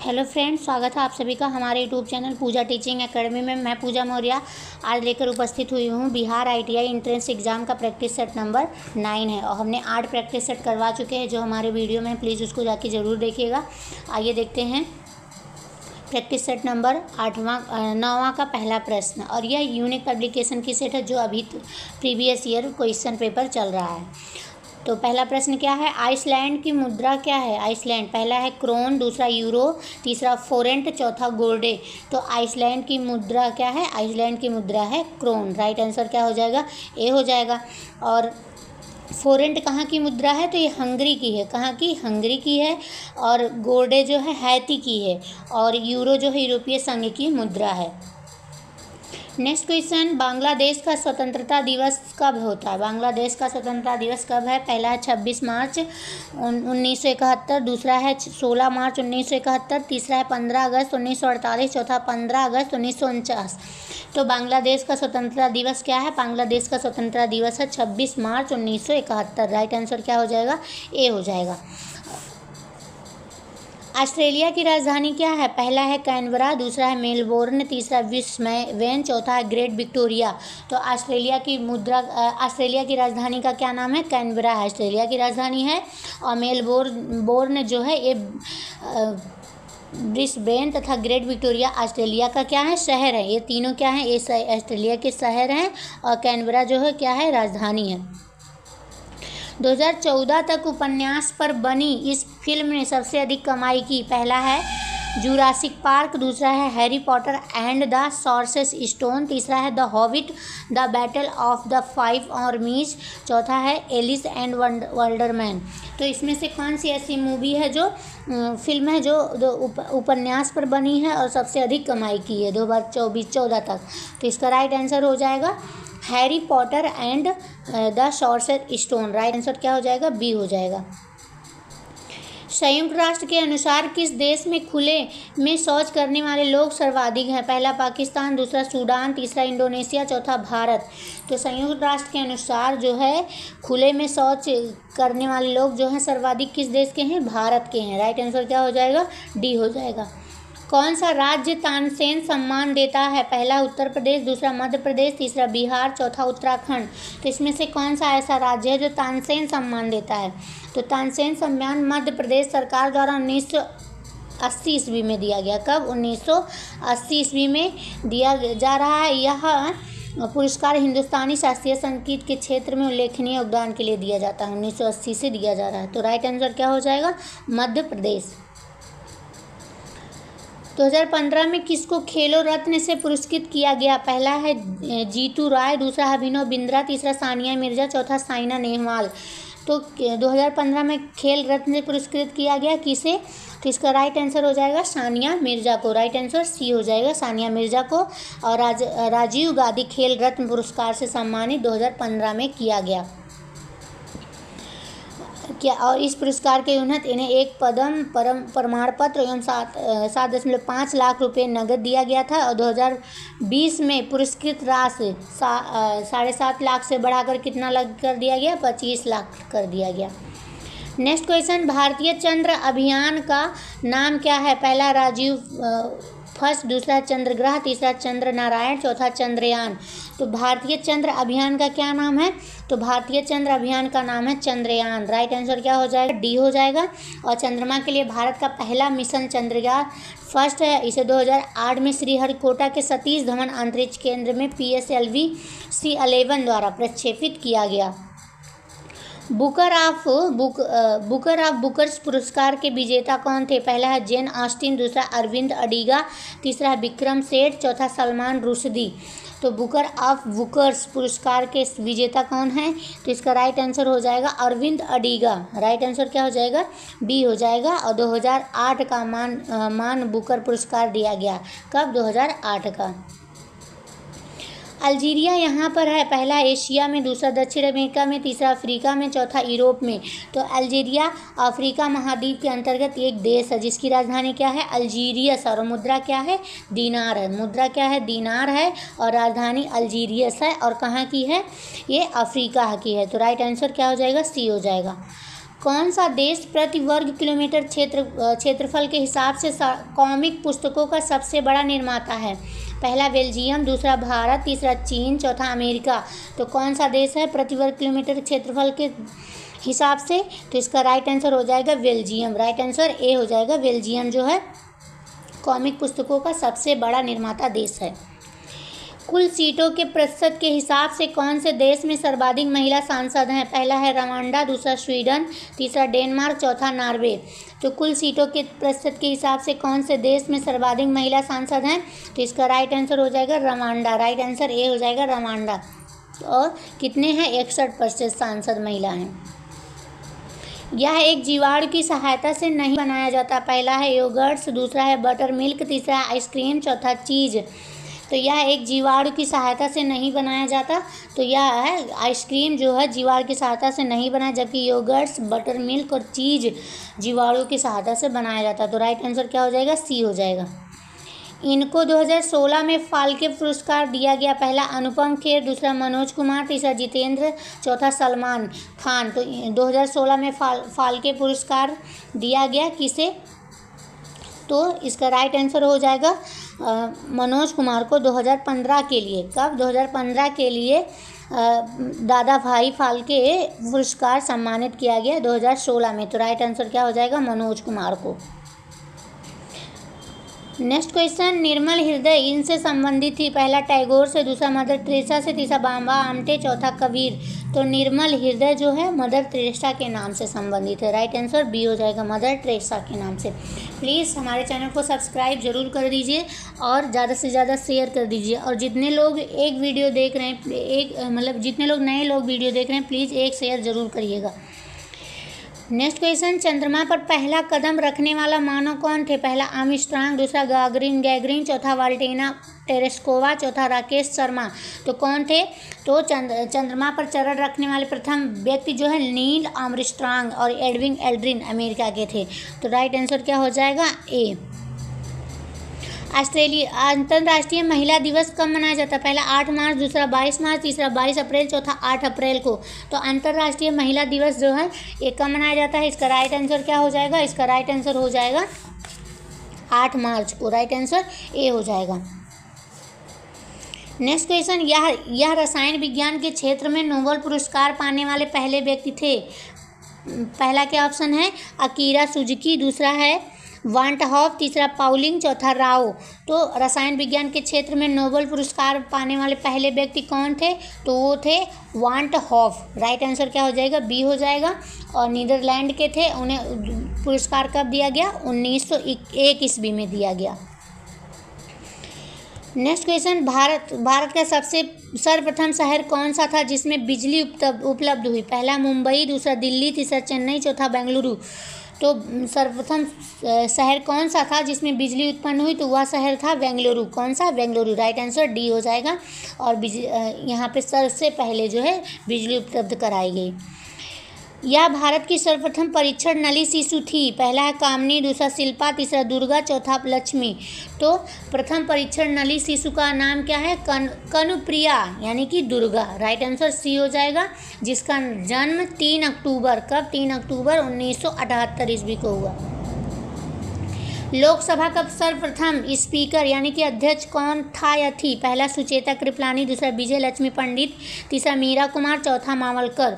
Hello friends, स्वागत है आप सभी का हमारे यूट्यूब चैनल पूजा टीचिंग एकेडमी में। मैं पूजा मौर्य आज लेकर उपस्थित हुई हूँ। बिहार आईटीआई एंट्रेंस एग्ज़ाम का प्रैक्टिस सेट नंबर 9 है और हमने 8 प्रैक्टिस सेट करवा चुके हैं जो हमारे वीडियो में। प्लीज़ उसको जाके ज़रूर देखिएगा। आइए देखते हैं प्रैक्टिस सेट नंबर 9वां का पहला प्रश्न। और यह यूनिक पब्लिकेशन की सेट है जो अभी प्रीवियस ईयर क्वेश्चन पेपर चल रहा है। तो पहला प्रश्न क्या है, आइसलैंड की मुद्रा क्या है। आइसलैंड, पहला है क्रोन, दूसरा यूरो, तीसरा फोरेंट, चौथा गोल्डे। तो आइसलैंड की मुद्रा क्या है, आइसलैंड की मुद्रा है क्रोन। राइट आंसर क्या हो जाएगा, ए हो जाएगा। और फोरेंट कहाँ की मुद्रा है, तो ये हंगरी की है। कहाँ की, हंगरी की है। और गोल्डे जो है हैती की है। और यूरो जो है यूरोपीय संघ की मुद्रा है। नेक्स्ट क्वेश्चन, बांग्लादेश का स्वतंत्रता दिवस कब होता है। बांग्लादेश का स्वतंत्रता दिवस कब है। पहला है 26 मार्च 1971, दूसरा है 16 मार्च 1971, तीसरा है 15 अगस्त 1948, चौथा 15 अगस्त 1949। तो बांग्लादेश का स्वतंत्रता दिवस क्या है, बांग्लादेश का स्वतंत्रता दिवस है 26 मार्च 1971। राइट आंसर क्या हो जाएगा, ए हो जाएगा। ऑस्ट्रेलिया की राजधानी क्या है। पहला है कैनबरा, दूसरा है मेलबोर्न, तीसरा ब्रिस्बेन, चौथा है ग्रेट विक्टोरिया। तो ऑस्ट्रेलिया की राजधानी का क्या नाम है, कैनबरा है ऑस्ट्रेलिया की राजधानी है। और मेलबोर्न जो है ये ब्रिस्बेन तथा ग्रेट विक्टोरिया ऑस्ट्रेलिया का क्या है, शहर है। ये तीनों क्या है, ये ऑस्ट्रेलिया के शहर हैं। और कैनबरा जो है क्या है, राजधानी है। 2014 तक उपन्यास पर बनी इस फिल्म ने सबसे अधिक कमाई की। पहला है जुरासिक पार्क, दूसरा है Harry Potter and the sorcerers stone, तीसरा है the hobbit the battle of the 5 आर्मीज, चौथा है एलिस एंड वंडरमैन। तो इसमें से कौन सी ऐसी मूवी है जो फिल्म है जो उपन्यास पर बनी है और सबसे अधिक कमाई की है 2014 तक। तो इसका राइट आंसर हो जाएगा Harry Potter and the sorcerers stone. Right answer क्या हो जाएगा, बी हो जाएगा। संयुक्त राष्ट्र के अनुसार किस देश में खुले में शौच करने वाले लोग सर्वाधिक हैं। पहला पाकिस्तान, दूसरा सूडान, तीसरा इंडोनेशिया, चौथा भारत। तो संयुक्त राष्ट्र के अनुसार जो है खुले में शौच करने वाले लोग जो हैं सर्वाधिक किस देश के हैं, भारत के हैं। राइट आंसर क्या हो जाएगा, डी हो जाएगा। कौन सा राज्य तानसेन सम्मान देता है। पहला उत्तर प्रदेश, दूसरा मध्य प्रदेश, तीसरा बिहार, चौथा उत्तराखंड। तो इसमें से कौन सा ऐसा राज्य है जो तानसेन सम्मान देता है। तो तानसेन सम्मान मध्य प्रदेश सरकार द्वारा 1980 ईस्वी में दिया गया। कब, 1980 ईस्वी में दिया जा रहा है। यह पुरस्कार हिंदुस्तानी शास्त्रीय संगीत के क्षेत्र में उल्लेखनीय योगदान के लिए दिया जाता है। 1980 से दिया जा रहा है। तो राइट आंसर क्या हो जाएगा, मध्य प्रदेश। 2015 में किसको खेलो रत्न से पुरस्कृत किया गया। पहला है जीतू राय, दूसरा है अभिनव बिंद्रा, तीसरा सानिया मिर्जा, चौथा साइना नेहवाल। तो 2015 में खेल रत्न से पुरस्कृत किया गया किसे, तो इसका राइट आंसर हो जाएगा सानिया मिर्जा को। राइट आंसर सी हो जाएगा, सानिया मिर्जा को। और राजीव गांधी खेल रत्न पुरस्कार से सम्मानित 2015 में किया गया क्या। और इस पुरस्कार के उन्नत इन्हें एक पद्म प्रमाण पत्र एवं 7.5 लाख रुपए नगद दिया गया था। और 2020 में पुरस्कृत राशि 7.5 लाख से बढ़ाकर कितना कर दिया गया, 25 लाख कर दिया गया। नेक्स्ट क्वेश्चन, भारतीय चंद्र अभियान का नाम क्या है। पहला राजीव फर्स्ट, दूसरा चंद्रग्रह, तीसरा चंद्र नारायण, चौथा चंद्रयान। तो भारतीय चंद्र अभियान का क्या नाम है, तो भारतीय चंद्र अभियान का नाम है चंद्रयान। राइट आंसर क्या हो जाएगा, डी हो जाएगा। और चंद्रमा के लिए भारत का पहला मिशन चंद्रयान फर्स्ट है। इसे 2008 में श्रीहरिकोटा के सतीश धवन अंतरिक्ष केंद्र में PSLV C11 द्वारा प्रक्षेपित किया गया। बुकर ऑफ बुकर्स पुरस्कार के विजेता कौन थे। पहला है जेन ऑस्टिन, दूसरा अरविंद अडिगा, तीसरा है विक्रम सेठ, चौथा सलमान रुश्दी। तो बुकर ऑफ बुकर्स पुरस्कार के विजेता कौन है, तो इसका राइट आंसर हो जाएगा अरविंद अडिगा। राइट आंसर क्या हो जाएगा, बी हो जाएगा। और 2008 का मान बुकर पुरस्कार दिया गया। कब, 2008 का। अल्जीरिया यहाँ पर है। पहला एशिया में, दूसरा दक्षिण अमेरिका में, तीसरा अफ्रीका में, चौथा यूरोप में। तो अल्जीरिया अफ्रीका महाद्वीप के अंतर्गत एक देश है जिसकी राजधानी क्या है, अल्जीरियस। और मुद्रा क्या है, दीनार है। मुद्रा क्या है, दीनार है। और राजधानी अल्जीरियस है। और कहाँ की है, ये अफ्रीका की है। तो राइट आंसर क्या हो जाएगा, सी हो जाएगा। कौन सा देश प्रति वर्ग किलोमीटर क्षेत्रफल के हिसाब से कॉमिक पुस्तकों का सबसे बड़ा निर्माता है? पहला बेल्जियम, दूसरा भारत, तीसरा चीन, चौथा अमेरिका। तो कौन सा देश है प्रति वर्ग किलोमीटर क्षेत्रफल के हिसाब से? तो इसका राइट आंसर हो जाएगा बेल्जियम। राइट आंसर ए हो जाएगा। बेल्जियम जो है कॉमिक पुस्तकों का सबसे बड़ा निर्माता देश है। कुल सीटों के प्रतिशत के हिसाब से कौन से देश में सर्वाधिक महिला सांसद हैं? पहला है रवांडा, दूसरा स्वीडन, तीसरा डेनमार्क, चौथा नॉर्वे। तो कुल सीटों के प्रतिशत के हिसाब से कौन से देश में सर्वाधिक महिला सांसद हैं? तो इसका राइट आंसर हो जाएगा रवांडा। राइट आंसर ए हो जाएगा रवांडा। और कितने हैं? 61% सांसद महिला हैं। यह एक जीवाणु की सहायता से नहीं बनाया जाता। पहला है योगर्ट्स, दूसरा है बटर मिल्क, तीसरा आइसक्रीम, चौथा चीज़। तो यह एक जीवाणु की सहायता से नहीं बनाया जाता। तो यह है आइसक्रीम जो है जीवाणु की सहायता से नहीं बनाया, जबकि योगर्ट्स, बटर मिल्क और चीज़ जीवाणु की सहायता से बनाया जाता। तो राइट आंसर क्या हो जाएगा? सी हो जाएगा। इनको 2016 में फाल्के पुरस्कार दिया गया। पहला अनुपम खेर, दूसरा मनोज कुमार, तीसरा जितेंद्र, चौथा सलमान खान। तो 2016 में फाल्के पुरस्कार दिया गया किसे? तो इसका राइट आंसर हो जाएगा मनोज कुमार को 2015 के लिए। कब? 2015 के लिए दादा भाई फाल्के पुरस्कार सम्मानित किया गया 2016 में। तो राइट आंसर क्या हो जाएगा? मनोज कुमार को। नेक्स्ट क्वेश्चन, निर्मल हृदय इनसे संबंधित थी। पहला टैगोर से, दूसरा मदर टेरेसा से, तीसरा बाबा आमटे, चौथा कबीर। तो निर्मल हृदय जो है मदर टेरेसा के नाम से संबंधित है। राइट आंसर बी हो जाएगा, मदर टेरेसा के नाम से। प्लीज़ हमारे चैनल को सब्सक्राइब जरूर कर दीजिए और ज़्यादा से ज़्यादा शेयर कर दीजिए। और जितने लोग एक वीडियो देख रहे हैं, जितने लोग नए लोग वीडियो देख रहे हैं, प्लीज़ एक शेयर ज़रूर करिएगा। नेक्स्ट क्वेश्चन, चंद्रमा पर पहला कदम रखने वाला मानव कौन थे? पहला आर्मस्ट्रांग, दूसरा गैगरिन, चौथा वाल्टेना टेरेस्कोवा, चौथा राकेश शर्मा। तो कौन थे? तो चंद्रमा पर चरण रखने वाले प्रथम व्यक्ति जो है नील आर्मस्ट्रांग और एडविन एल्ड्रिन अमेरिका के थे। तो राइट आंसर क्या हो जाएगा? ए। अंतर्राष्ट्रीय महिला दिवस कब मनाया जाता है? पहला 8 मार्च, दूसरा 22 मार्च, तीसरा 22 अप्रैल, चौथा 8 अप्रैल को। तो अंतर्राष्ट्रीय महिला दिवस जो है ये कब मनाया जाता है? इसका राइट आंसर क्या हो जाएगा? इसका राइट आंसर हो जाएगा 8 मार्च को। राइट आंसर ए हो जाएगा। नेक्स्ट क्वेश्चन, यह रसायन विज्ञान के क्षेत्र में नोबेल पुरस्कार पाने वाले पहले व्यक्ति थे। पहला क्या ऑप्शन है? अकीरा सुजुकी, दूसरा है वांट हॉफ, तीसरा पाउलिंग, चौथा राव। तो रसायन विज्ञान के क्षेत्र में नोबेल पुरस्कार पाने वाले पहले व्यक्ति कौन थे? तो वो थे वांट हॉफ। राइट आंसर क्या हो जाएगा? बी हो जाएगा। और नीदरलैंड के थे। उन्हें पुरस्कार कब दिया गया? 1901 ईस्वी में दिया गया। नेक्स्ट क्वेश्चन, भारत का सर्वप्रथम शहर कौन सा था जिसमें बिजली उपलब्ध हुई? पहला मुंबई, दूसरा दिल्ली, तीसरा चेन्नई, चौथा बेंगलुरु। तो सर्वप्रथम शहर कौन सा था जिसमें बिजली उत्पन्न हुई? तो वह शहर था बेंगलुरु। कौन सा? बेंगलुरु। राइट आंसर डी हो जाएगा। और यहाँ पे सबसे पहले जो है बिजली उपलब्ध कराई गई। यह भारत की सर्वप्रथम परीक्षण नली शिशु थी। पहला है कामनी, दूसरा शिल्पा, तीसरा दुर्गा, चौथा लक्ष्मी। तो प्रथम परीक्षण नली शिशु का नाम क्या है? कनुप्रिया यानी कि दुर्गा। राइट आंसर सी हो जाएगा, जिसका जन्म 3 अक्टूबर, कब? 3 अक्टूबर 1978 ईस्वी को हुआ। लोकसभा का सर्वप्रथम स्पीकर यानी कि अध्यक्ष कौन था या थी? पहला सुचेता कृपलानी, दूसरा विजय लक्ष्मी पंडित, तीसरा मीरा कुमार, चौथा मावलकर।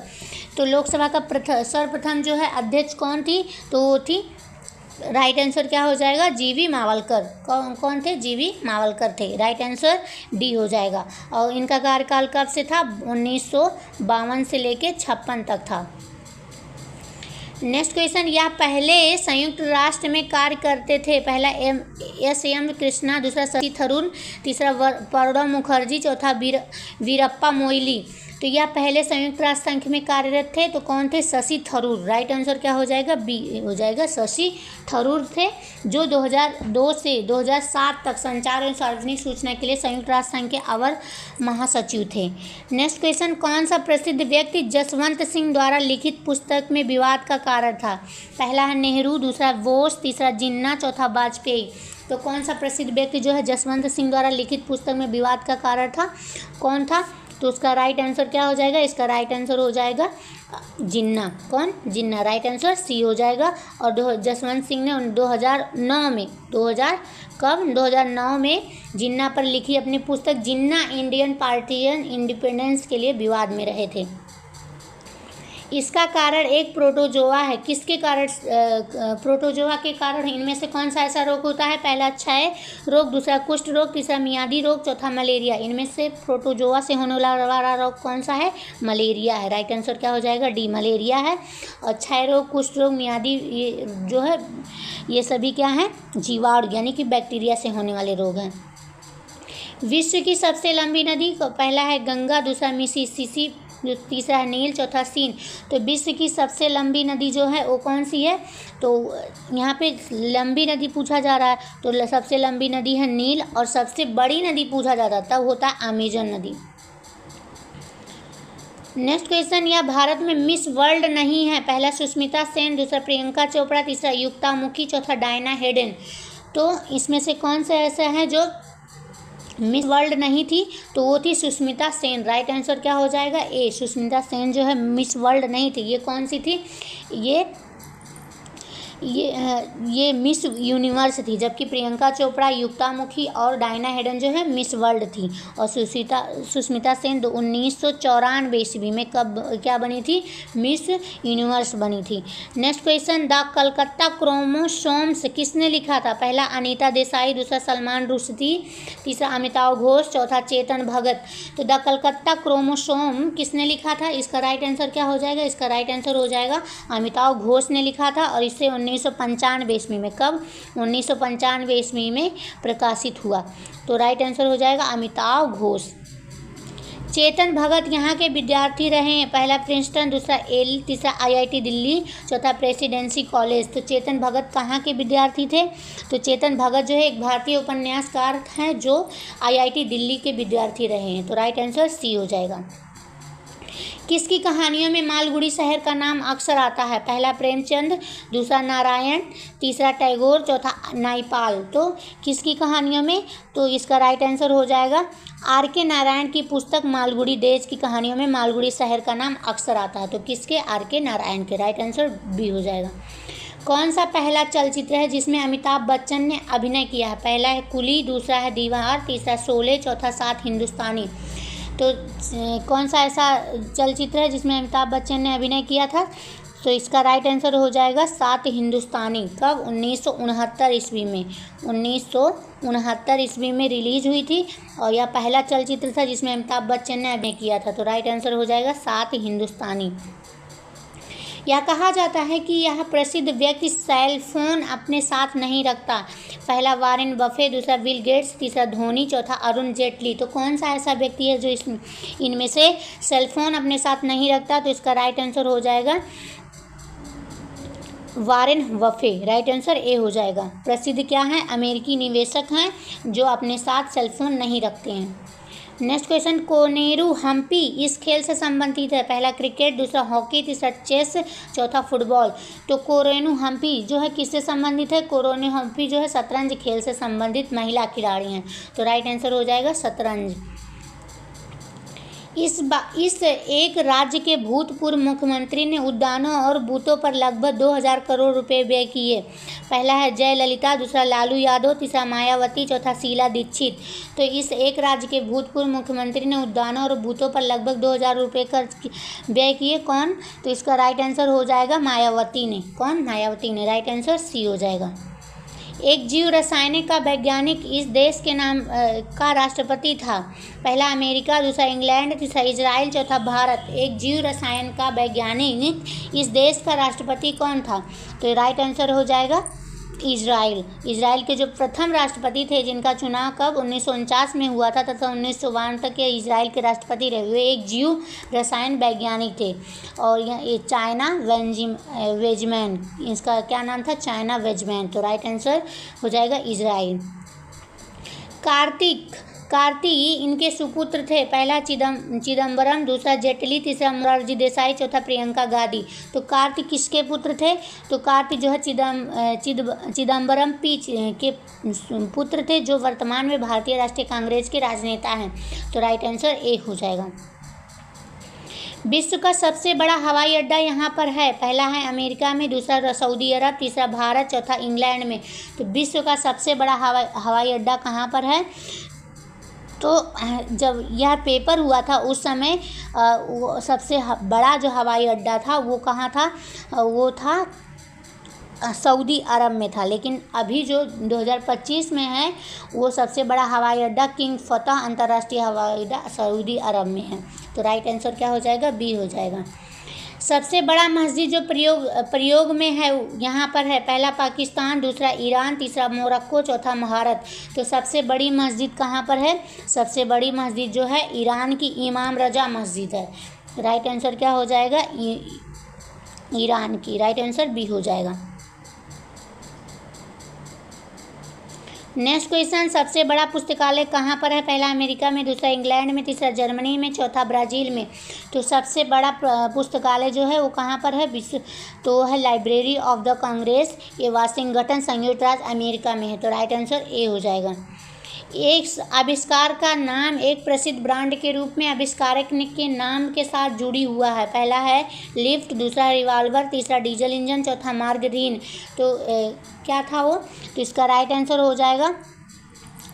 तो लोकसभा का सर्वप्रथम जो है अध्यक्ष कौन थी? तो वो थी, राइट आंसर क्या हो जाएगा? जीवी मावलकर। कौन थे? जीवी मावलकर थे। राइट आंसर डी हो जाएगा। और इनका कार्यकाल कब से था? 1952 से लेके 56 तक था। नेक्स्ट क्वेश्चन, यह पहले संयुक्त राष्ट्र में कार्य करते थे। पहला एम कृष्णा, दूसरा शशि थरूर, तीसरा प्रणब मुखर्जी, चौथा वीरप्पा मोइली। तो यह पहले संयुक्त राष्ट्र संघ में कार्यरत थे। तो कौन थे? शशि थरूर। राइट आंसर क्या हो जाएगा? बी हो जाएगा। शशि थरूर थे जो 2002 से 2007 तक संचार एवं सार्वजनिक सूचना के लिए संयुक्त राष्ट्र संघ के अवर महासचिव थे। नेक्स्ट क्वेश्चन, कौन सा प्रसिद्ध व्यक्ति जसवंत सिंह द्वारा लिखित पुस्तक में विवाद का कारण था? पहला है नेहरू, दूसरा बोस, तीसरा जिन्ना, चौथा वाजपेयी। तो कौन सा प्रसिद्ध व्यक्ति जो है जसवंत सिंह द्वारा लिखित पुस्तक में विवाद का कारण था? कौन था? तो उसका राइट आंसर क्या हो जाएगा, इसका राइट आंसर हो जाएगा जिन्ना। कौन, जिन्ना, राइट आंसर सी हो जाएगा। और जसवंत सिंह ने 2009 में 2009 में जिन्ना पर लिखी अपनी पुस्तक जिन्ना इंडियन पार्टीजन इंडिपेंडेंस के लिए विवाद में रहे थे। इसका कारण एक प्रोटोजोआ है। किसके कारण, प्रोटोजोआ के कारण इनमें से कौन सा ऐसा रोग होता है? पहला क्षय रोग, दूसरा कुष्ठ रोग, तीसरा मियादी रोग, चौथा मलेरिया। इनमें से प्रोटोजोआ से होने वाला रोग कौन सा है? मलेरिया है। राइट आंसर क्या हो जाएगा? डी, मलेरिया है। और क्षय रोग, कुष्ठ रोग, मियादी, ये जो है ये सभी क्या हैं? जीवाणु यानी कि बैक्टीरिया से होने वाले रोग हैं। विश्व की सबसे लंबी नदी, पहला है गंगा, दूसरा मिसिसिपी, तीसरा है नील, चौथा सीन। तो विश्व की सबसे लंबी नदी जो है वो कौन सी है? तो यहाँ पे लंबी नदी पूछा जा रहा है, तो सबसे लंबी नदी है नील। और सबसे बड़ी नदी पूछा जाता तब होता है अमेजन नदी। नेक्स्ट क्वेश्चन, यह भारत में मिस वर्ल्ड नहीं है। पहला सुष्मिता सेन, दूसरा प्रियंका चोपड़ा, तीसरा युक्ता मुखी, चौथा डायना हेडन। तो इसमें से कौन सा ऐसा है जो मिस वर्ल्ड नहीं थी? तो वो थी सुष्मिता सेन। राइट आंसर क्या हो जाएगा? ए, सुष्मिता सेन जो है मिस वर्ल्ड नहीं थी। ये कौन सी थी? ये मिस यूनिवर्स थी, जबकि प्रियंका चोपड़ा, युक्ता मुखी और डायना हेडन जो है मिस वर्ल्ड थी। और सुष्मिता सेन 1994 ईस्वी में कब क्या बनी थी? मिस यूनिवर्स बनी थी। Next question, the Calcutta chromosomes किसने लिखा था? पहला अनीता देसाई, दूसरा सलमान रुश्दी, तीसरा अमिताभ घोष, चौथा चेतन भगत। तो द कलकत्ता क्रोमोसोम किसने लिखा था? इसका राइट आंसर क्या हो जाएगा? इसका राइट आंसर हो जाएगा अमिताभ घोष ने लिखा था। और इससे 1995 ईस्वी में, कब? 1995 ईस्वी में प्रकाशित हुआ। तो राइट आंसर हो जाएगा अमिताभ घोष। चेतन भगत यहाँ के विद्यार्थी रहे हैं। पहला प्रिंसटन, दूसरा येल, तीसरा IIT दिल्ली, चौथा प्रेसिडेंसी कॉलेज। तो चेतन भगत कहाँ के विद्यार्थी थे? तो चेतन भगत जो है एक भारतीय उपन्यासकार हैं जो IIT दिल्ली के विद्यार्थी रहे हैं। तो राइट आंसर सी हो जाएगा। किसकी कहानियों में मालगुडी शहर का नाम अक्सर आता है? पहला प्रेमचंद, दूसरा नारायण, तीसरा टैगोर, चौथा नाइपाल। तो किसकी कहानियों में? तो इसका राइट आंसर हो जाएगा RK नारायण की पुस्तक मालगुडी डेज की कहानियों में मालगुडी शहर का नाम अक्सर आता है। तो किसके? RK नारायण के। राइट आंसर बी हो जाएगा। कौन सा पहला चलचित्र है जिसमें अमिताभ बच्चन ने अभिनय किया है? पहला है कुली, दूसरा है दीवार, तीसरा शोले, चौथा सात हिंदुस्तानी। तो कौन सा ऐसा चलचित्र है जिसमें अमिताभ बच्चन ने अभिनय किया था? तो इसका राइट आंसर हो जाएगा सात हिंदुस्तानी। कब? 1969 ईस्वी में। 1969 ईस्वी में रिलीज हुई थी और यह पहला चलचित्र था जिसमें अमिताभ बच्चन ने अभिनय किया था। तो राइट आंसर हो जाएगा सात हिंदुस्तानी। यह कहा जाता है कि यह प्रसिद्ध व्यक्ति सेल फोन अपने साथ नहीं रखता। पहला वॉरेन बफे, दूसरा बिल गेट्स, तीसरा धोनी, चौथा अरुण जेटली। तो कौन सा ऐसा व्यक्ति है जो इनमें से सेल फोन अपने साथ नहीं रखता? तो इसका राइट आंसर हो जाएगा Warren Buffett. Right answer A हो जाएगा। प्रसिद्ध क्या है? अमेरिकी निवेशक हैं जो अपने साथ सेल फोन नहीं रखते हैं। नेक्स्ट क्वेश्चन, कोनेरू हम्पी इस खेल से संबंधित है। पहला क्रिकेट, दूसरा हॉकी, तीसरा चेस, चौथा फुटबॉल। तो कोरेनु हम्पी जो है किससे संबंधित है? कोरेनु हम्पी जो है शतरंज खेल से संबंधित महिला खिलाड़ी हैं। तो राइट आंसर हो जाएगा शतरंज। इस एक राज्य के भूतपूर्व मुख्यमंत्री ने उद्यानों और बूथों पर लगभग 2000 करोड़ रुपए व्यय किए। पहला है जयललिता, दूसरा लालू यादव, तीसरा मायावती, चौथा शीला दीक्षित। तो इस एक राज्य के भूतपूर्व मुख्यमंत्री ने उद्यानों और बूथों पर लगभग 2000 रुपये खर्च व्यय किए। कौन? तो इसका राइट आंसर हो जाएगा मायावती ने। कौन? मायावती ने। राइट आंसर सी हो जाएगा। एक जीव रसायनिक का वैज्ञानिक इस देश के नाम का राष्ट्रपति था। पहला अमेरिका, दूसरा इंग्लैंड, तीसरा इजराइल, चौथा भारत। एक जीव रसायन का वैज्ञानिक इस देश का राष्ट्रपति कौन था? तो राइट आंसर हो जाएगा इजराइल। इजराइल के जो प्रथम राष्ट्रपति थे जिनका चुनाव कब 1949 में हुआ था तथा 1952 तक ये इजराइल के राष्ट्रपति रहे, वे एक जीव रसायन वैज्ञानिक थे। और ये चाइना वेजमैन, इसका क्या नाम था? चाइना वेजमैन। तो राइट आंसर हो जाएगा इजराइल। कार्तिक कार्ति इनके सुपुत्र थे, पहला चिदम्बरम, दूसरा जेटली, तीसरा मोरारजी देसाई, चौथा प्रियंका गांधी। तो कार्ति किसके पुत्र थे? तो कार्ति जो है चिदम्बरम पी के पुत्र थे, जो वर्तमान में भारतीय राष्ट्रीय कांग्रेस के राजनेता हैं। तो राइट आंसर ए हो जाएगा। विश्व का सबसे बड़ा हवाई अड्डा यहाँ पर है, पहला है अमेरिका में, दूसरा सऊदी अरब, तीसरा भारत, चौथा इंग्लैंड में। तो विश्व का सबसे बड़ा हवाई अड्डा कहाँ पर है? तो जब यह पेपर हुआ था उस समय वो सबसे बड़ा जो हवाई अड्डा था वो कहाँ था? वो था सऊदी अरब में था, लेकिन अभी जो 2025 में है वो सबसे बड़ा हवाई अड्डा किंग फतह अंतर्राष्ट्रीय हवाई अड्डा सऊदी अरब में है। तो राइट आंसर क्या हो जाएगा? बी हो जाएगा। सबसे बड़ा मस्जिद जो प्रयोग में है यहाँ पर है, पहला पाकिस्तान, दूसरा ईरान, तीसरा मोरक्को, चौथा भारत। तो सबसे बड़ी मस्जिद कहाँ पर है? सबसे बड़ी मस्जिद जो है ईरान की इमाम रजा मस्जिद है। राइट आंसर क्या हो जाएगा? ईरान की। राइट आंसर बी हो जाएगा। नेक्स्ट क्वेश्चन, सबसे बड़ा पुस्तकालय कहाँ पर है? पहला अमेरिका में, दूसरा इंग्लैंड में, तीसरा जर्मनी में, चौथा ब्राज़ील में। तो सबसे बड़ा पुस्तकालय जो है वो कहाँ पर है? तो है लाइब्रेरी ऑफ द कांग्रेस, ये वाशिंगटन संयुक्त राज्य अमेरिका में है। तो राइट आंसर ए हो जाएगा। एक आविष्कार का नाम एक प्रसिद्ध ब्रांड के रूप में आविष्कारक के नाम के साथ जुड़ी हुआ है, पहला है लिफ्ट, दूसरा रिवॉल्वर, तीसरा डीजल इंजन, चौथा मार्गरीन। तो क्या था वो? तो इसका राइट आंसर हो जाएगा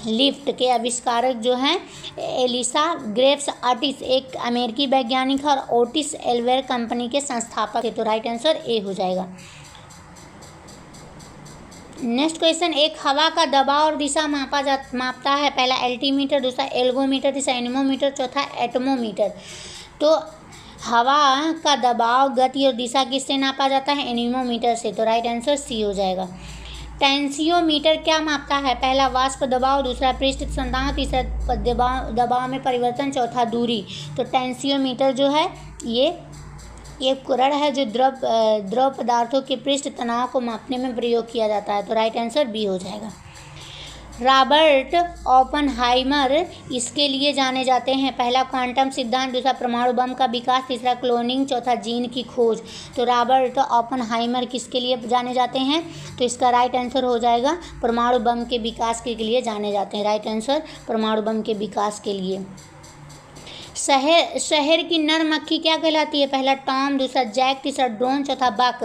लिफ्ट के आविष्कारक जो हैं एलिसा ग्रेव्स ऑटिस, एक अमेरिकी वैज्ञानिक और ओटिस एलवेयर कंपनी के संस्थापक है। तो राइट आंसर ए हो जाएगा। नेक्स्ट क्वेश्चन, एक हवा का दबाव और दिशा मापता है, पहला एल्टीमीटर, दूसरा एल्गोमीटर, तीसरा एनीमोमीटर, चौथा एटमोमीटर। तो हवा का दबाव, गति और दिशा किससे नापा जाता है? एनीमोमीटर से। तो राइट आंसर सी हो जाएगा। टेंसियोमीटर क्या मापता है? पहला वाष्प दबाव, दूसरा पृष्ठ तनाव, तीसरा दबाव में परिवर्तन, चौथा दूरी। तो टेंसियोमीटर जो है ये एक उपकरण है जो द्रव पदार्थों के पृष्ठ तनाव को मापने में प्रयोग किया जाता है। तो राइट आंसर बी हो जाएगा। रॉबर्ट ओपेनहाइमर इसके लिए जाने जाते हैं, पहला क्वांटम सिद्धांत, दूसरा परमाणु बम का विकास, तीसरा क्लोनिंग, चौथा जीन की खोज। तो रॉबर्ट ओपेनहाइमर किसके लिए जाने जाते हैं? तो इसका राइट आंसर हो जाएगा परमाणु बम के विकास के लिए जाने जाते हैं। राइट आंसर परमाणु बम के विकास के लिए। शहर की नर मक्खी क्या कहलाती है? पहला टॉम, दूसरा जैक, तीसरा ड्रोन, चौथा बक।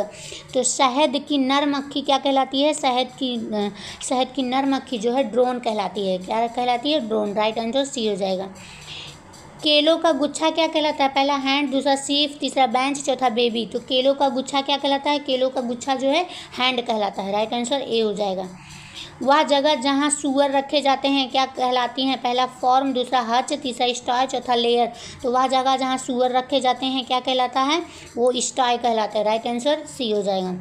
तो शहद की नर मक्खी क्या कहलाती है? शहद की नर मक्खी जो है ड्रोन कहलाती है। क्या कहलाती है? ड्रोन। राइट आंसर सी हो जाएगा। केलों का गुच्छा क्या कहलाता है? पहला हैंड, दूसरा सीफ, तीसरा बेंच, चौथा बेबी। तो केलों का गुच्छा क्या कहलाता है? केलों का गुच्छा जो है हैंड कहलाता है। राइट आंसर ए हो जाएगा। वह जगह जहाँ सूअर रखे जाते हैं क्या कहलाती हैं? पहला फॉर्म, दूसरा हच, तीसरा स्टॉय, चौथा लेयर। तो वह जगह जहाँ सूअर रखे जाते हैं क्या कहलाता है? वो स्टॉय कहलाता है। राइट आंसर सी हो जाएगा।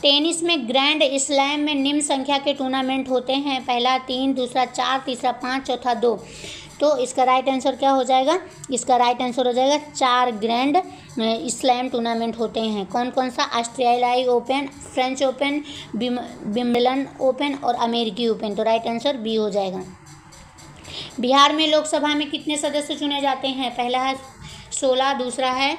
टेनिस में ग्रैंड स्लैम में निम्न संख्या के टूर्नामेंट होते हैं, पहला 3, दूसरा 4, तीसरा 5, चौथा 2। तो इसका राइट आंसर क्या हो जाएगा? इसका राइट आंसर हो जाएगा 4 ग्रैंड स्लैम टूर्नामेंट होते हैं। कौन कौन सा? ऑस्ट्रेलियाई open, French open, Wimbledon open और अमेरिकी ओपन। तो राइट आंसर बी हो जाएगा। बिहार में लोकसभा में कितने सदस्य चुने जाते हैं? पहला है 16, दूसरा है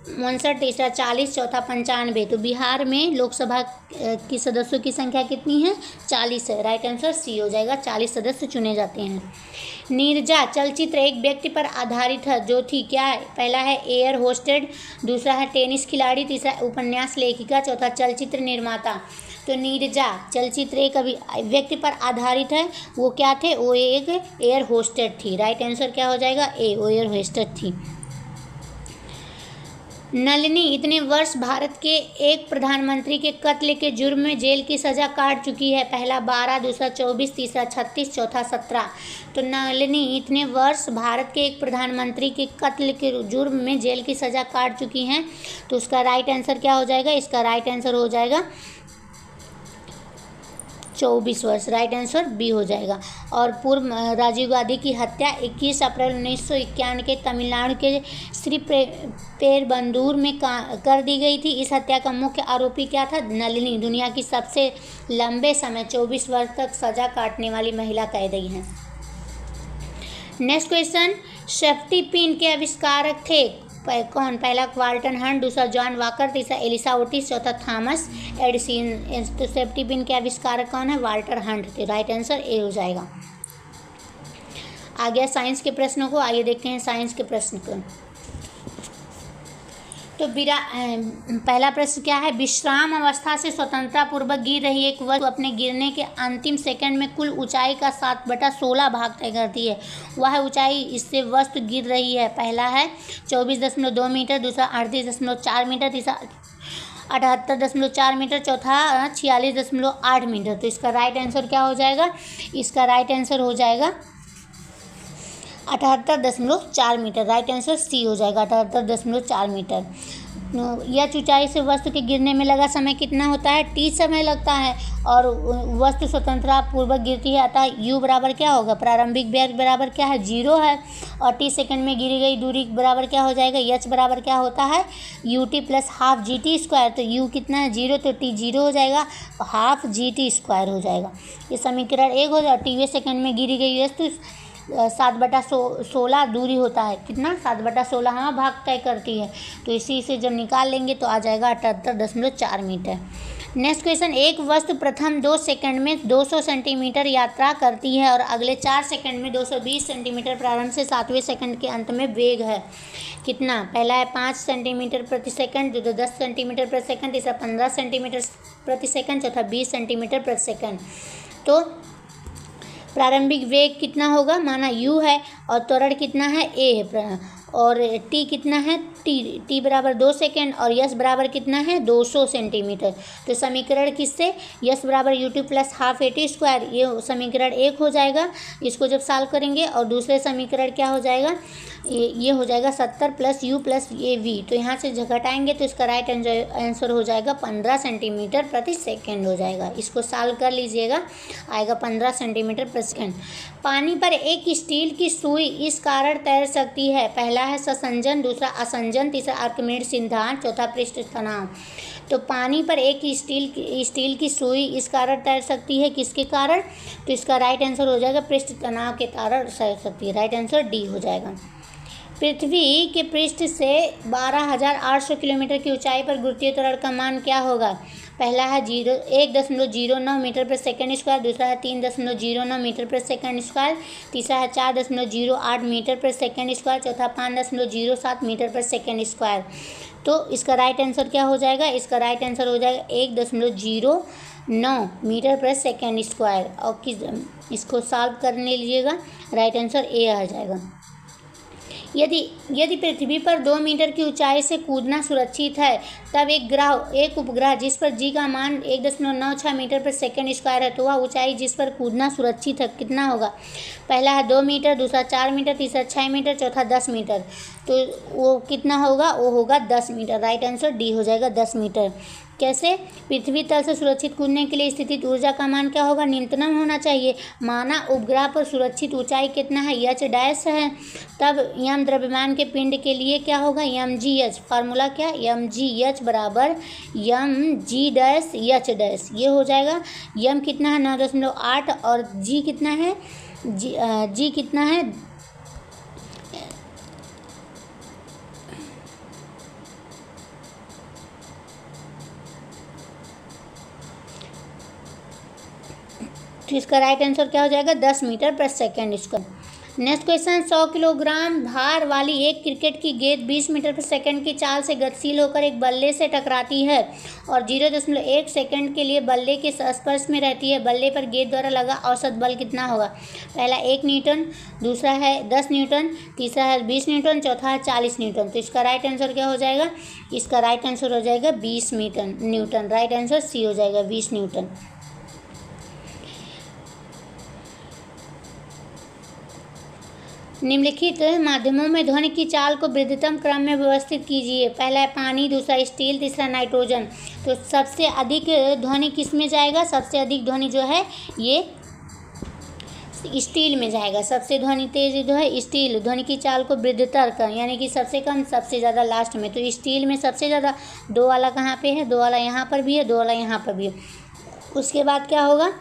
59, तीसरा 40, चौथा 95। तो बिहार में लोकसभा की सदस्यों की संख्या कितनी है? 40 है। राइट आंसर सी हो जाएगा। 40 सदस्य चुने जाते हैं। नीरजा चलचित्र एक व्यक्ति पर आधारित है जो थी, क्या है? पहला है एयर होस्टेड, दूसरा है टेनिस खिलाड़ी, तीसरा उपन्यास लेखिका, चौथा चलचित्र निर्माता। तो नीरजा चलचित्र एक व्यक्ति पर आधारित है, वो क्या थे? वो एक एयर होस्टेड थी। राइट आंसर क्या हो जाएगा? ए, वो एयर होस्टेड थी। नलिनी इतने वर्ष भारत के एक प्रधानमंत्री के कत्ल के जुर्म में जेल की सज़ा काट चुकी है, पहला 12, दूसरा 24, तीसरा 36, चौथा 17। तो नलिनी इतने वर्ष भारत के एक प्रधानमंत्री के कत्ल के जुर्म में जेल की सज़ा काट चुकी हैं। तो उसका राइट आंसर क्या हो जाएगा? इसका राइट आंसर हो जाएगा 24 वर्ष। राइट आंसर बी हो जाएगा। और पूर्व राजीव गांधी की हत्या 21 अप्रैल 1951 के तमिलनाडु के श्री पेरबंदूर में कर दी गई थी। इस हत्या का मुख्य आरोपी क्या था? नलिनी, दुनिया की सबसे लंबे समय 24 वर्ष तक सज़ा काटने वाली महिला कैदी हैं। नेक्स्ट क्वेश्चन, सेफ्टी पिन के आविष्कारक थे कौन? पहला वाल्टन हंट, दूसरा जॉन वॉकर, तीसरा एलिसा ओटिस, चौथा थॉमस एडिसन। तो सेफ्टी पिन के आविष्कारक कौन है? वाल्टर हंट थे। राइट आंसर ए हो जाएगा। आ गया साइंस के प्रश्नों को, आइए देखते हैं साइंस के प्रश्न को। तो पहला प्रश्न क्या है? विश्राम अवस्था से स्वतंत्रता पूर्वक गिर रही एक वस्तु अपने गिरने के अंतिम सेकंड में कुल ऊंचाई का 7/16 भाग तय करती है। वह ऊंचाई इससे वस्तु गिर रही है। पहला है 24.2 मीटर, दूसरा 38.4 मीटर, तीसरा 78.4 मीटर, चौथा 46.8 मीटर। तो इसका राइट आंसर क्या हो जाएगा? इसका राइट आंसर हो जाएगा 78.4 मीटर। राइट आंसर सी हो जाएगा, 78.4 मीटर। यह ऊंचाई से वस्तु के गिरने में लगा समय कितना होता है? टी समय लगता है और वस्तु स्वतंत्रता पूर्वक गिरती है, अतः यू बराबर क्या होगा? प्रारंभिक वेग बराबर क्या है? 0 है। और टी सेकंड में गिरी गई दूरी बराबर क्या हो जाएगा? एच बराबर क्या होता है? U T plus half G T square. तो यू कितना है? 0, तो टी 0 हो जाएगा, हाफ जी टी स्क्वायर हो जाएगा। ये समीकरण 1 हो जाएगा। टीवे सेकंड में गिरी गई वस्तु 7/16 दूरी होता है। कितना? 7/16 भाग तय करती है। तो इसी से जब निकाल लेंगे तो आ जाएगा 78.4 मीटर। नेक्स्ट क्वेश्चन, एक वस्तु प्रथम 2 सेकंड में 200 सेंटीमीटर यात्रा करती है और अगले 4 सेकंड में 220 सेंटीमीटर। प्रारंभ से 7वें सेकंड के अंत में वेग है कितना? पहला है 5 सेंटीमीटर प्रति सेकंड, दूसरा 10 सेंटीमीटर प्रति सेकंड, तीसरा 15 सेंटीमीटर प्रति सेकंड, चौथा 20 सेंटीमीटर प्रति सेकंड। तो प्रारंभिक वेग कितना होगा? माना u है और त्वरण कितना है? a है। और t कितना है? t बराबर 2 सेकेंड और यस बराबर कितना है? 200 सेंटीमीटर। तो समीकरण किससे? यस बराबर u2 plus half A T square, ये समीकरण 1 हो जाएगा। इसको जब सॉल्व करेंगे और दूसरे समीकरण क्या हो जाएगा? ये हो जाएगा 70 plus u plus A V. तो यहाँ से घटाएंगे तो इसका राइट आंसर हो जाएगा 15 सेंटीमीटर प्रति सेकेंड हो जाएगा। इसको सॉल्व कर लीजिएगा, आएगा 15 सेंटीमीटर प्रति सेकेंड। पानी पर एक स्टील की सुई इस कारण तैर सकती है। पहला है ससंजन, दूसरा असंजन, तीसरा आर्किमिडीज सिद्धांत, चौथा पृष्ठ तनाव। तो पानी पर एक स्टील की सुई इस कारण तैर सकती है, किसके कारण? तो इसका राइट आंसर हो जाएगा पृष्ठ तनाव के कारण तैर सकती है। राइट आंसर डी हो जाएगा। पृथ्वी के पृष्ठ से 12,800 किलोमीटर की ऊंचाई पर गुरुत्वीय त्वरण का मान क्या होगा? पहला है 1.09 मीटर प्रति सेकंड स्क्वायर, दूसरा है 3.09 मीटर प्रति सेकंड स्क्वायर, तीसरा है 4.08 मीटर प्रति सेकंड स्क्वायर, चौथा 5.07 मीटर प्रति सेकंड स्क्वायर। तो इसका राइट आंसर क्या हो जाएगा? इसका राइट आंसर हो जाएगा 1.09 मीटर प्रति सेकंड स्क्वायर। और इसको सॉल्व करने लीजिएगा, राइट आंसर ए आ जाएगा। यदि पृथ्वी पर 2 मीटर की ऊंचाई से कूदना सुरक्षित है, तब एक उपग्रह जिस पर जी का मान 1.96 मीटर पर सेकंड स्क्वायर है, तो वह ऊंचाई जिस पर कूदना सुरक्षित है कितना होगा? पहला है 2 मीटर, दूसरा 4 मीटर, तीसरा 6 मीटर, चौथा 10 मीटर। तो वो कितना होगा? वो होगा 10 मीटर। राइट आंसर डी हो जाएगा 10 मीटर। कैसे? पृथ्वी तल से सुरक्षित कूदने के लिए स्थितिज ऊर्जा का मान क्या होगा? न्यूनतम होना चाहिए। माना उपग्रह पर सुरक्षित ऊंचाई कितना है? एच डैश है। तब यम द्रव्यमान के पिंड के लिए क्या होगा? M G H. फार्मूला क्या? एम जी एच बराबर M G dash H dash. ये हो जाएगा। यम कितना है? 9.8 और जी कितना है? जी कितना है? तो इसका राइट आंसर क्या हो जाएगा? 10 मीटर प्रति सेकेंड इसका। नेक्स्ट क्वेश्चन, 100 किलोग्राम भार वाली एक क्रिकेट की गेंद 20 मीटर प्रति सेकंड की चाल से गतिशील होकर एक बल्ले से टकराती है और 0.1 सेकंड के लिए बल्ले के संस्पर्श में रहती है। बल्ले पर गेंद द्वारा लगा औसत बल कितना होगा? पहला 1 न्यूटन, दूसरा है 10 न्यूटन, तीसरा है 20 न्यूटन, चौथा है 40 न्यूटन। तो इसका राइट आंसर क्या हो जाएगा? इसका राइट आंसर हो जाएगा 20 न्यूटन। राइट आंसर सी हो जाएगा 20 न्यूटन। निम्नलिखित माध्यमों में ध्वनि की चाल को वृद्धितम क्रम में व्यवस्थित कीजिए। पहला है पानी, दूसरा स्टील, तीसरा नाइट्रोजन। तो सबसे अधिक ध्वनि किस में जाएगा? सबसे अधिक ध्वनि जो है ये स्टील में जाएगा। सबसे ध्वनि तेज जो है स्टील। ध्वनि की चाल को वृद्धितर का यानी कि सबसे कम सबसे ज़्यादा लास्ट में। तो स्टील में सबसे ज़्यादा 2 वाला कहाँ पे है? 2 वाला यहाँ पर भी है, 2 वाला यहाँ पर भी है। उसके बाद क्या होगा?